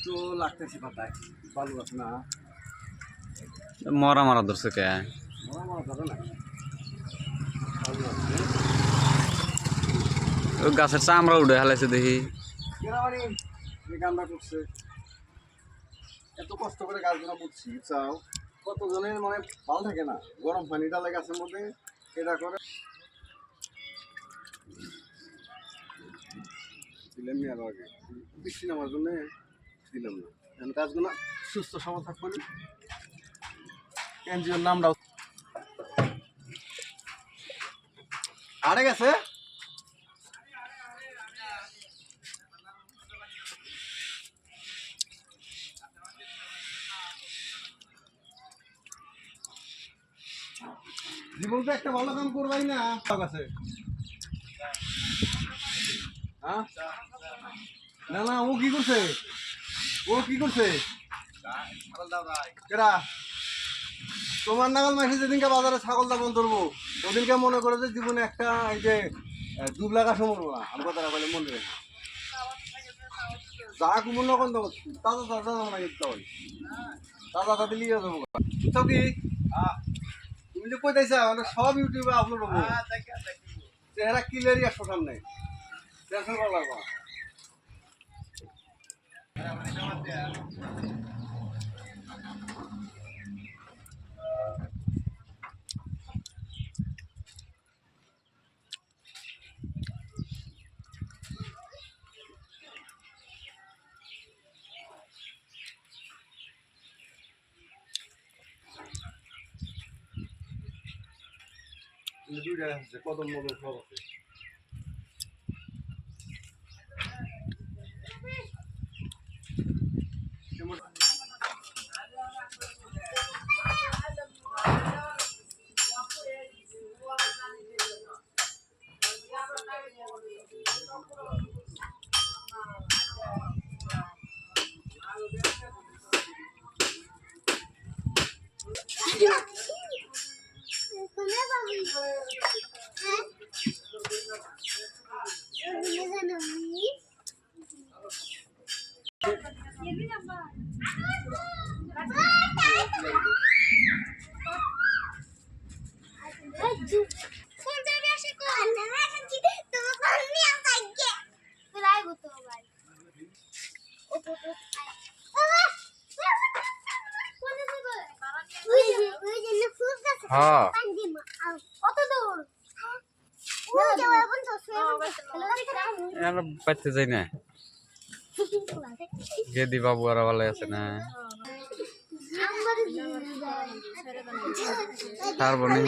তো লাগতেছে পাতায় বালু আছে না মরা মারা ধরছে কে মরা মরা ধরে না বালু আছে ওই গাছের চামড়া উঠে হালাইছে দেখি কেরাবানি এই কামটা করছে এত কষ্ট করে গাছগুলো বুঝছি চাও কতজনের মানে ভালো থাকে না গরম পানি ডালে গাছের মধ্যে এটা করে দিলাম নি আরো আগে বৃষ্টি নামার জন্য দিলাম না এখন গাছগুলো সুস্থ সবল থাকবে না এনজিওর নামটাও আরে গেছে জীবন তো একটা ভালো কাম করবাই না আছে হ্যাঁ না না ও কি করছে কেরা তোমার নাগাল মাসে যেদিনকে বাজারে ছাগল দাপন ধরবো ওদিনকে মনে করে যে জীবনে একটা এই যে ডুব লাগা সময় না আমি কথাটা বলে মনে রেখে যা কুমন নকন দেবো তাজা তাজা আমরা ইচ্ছা হয় তাজা তাজা লিয়ে যাবো বুঝছো কি তুমি যে কই দিয়েছা মানে সব ইউটিউবে আপলোড হবো চেহারা ক্লিয়ারই আসো সামনে টেনশন করা লাগবে না। দুইটা আছে কদম মদম সব আছে হ্যাঁ পাইতে যাই না গেদি বাবু আর ভালো আছে না ছাড়বো নি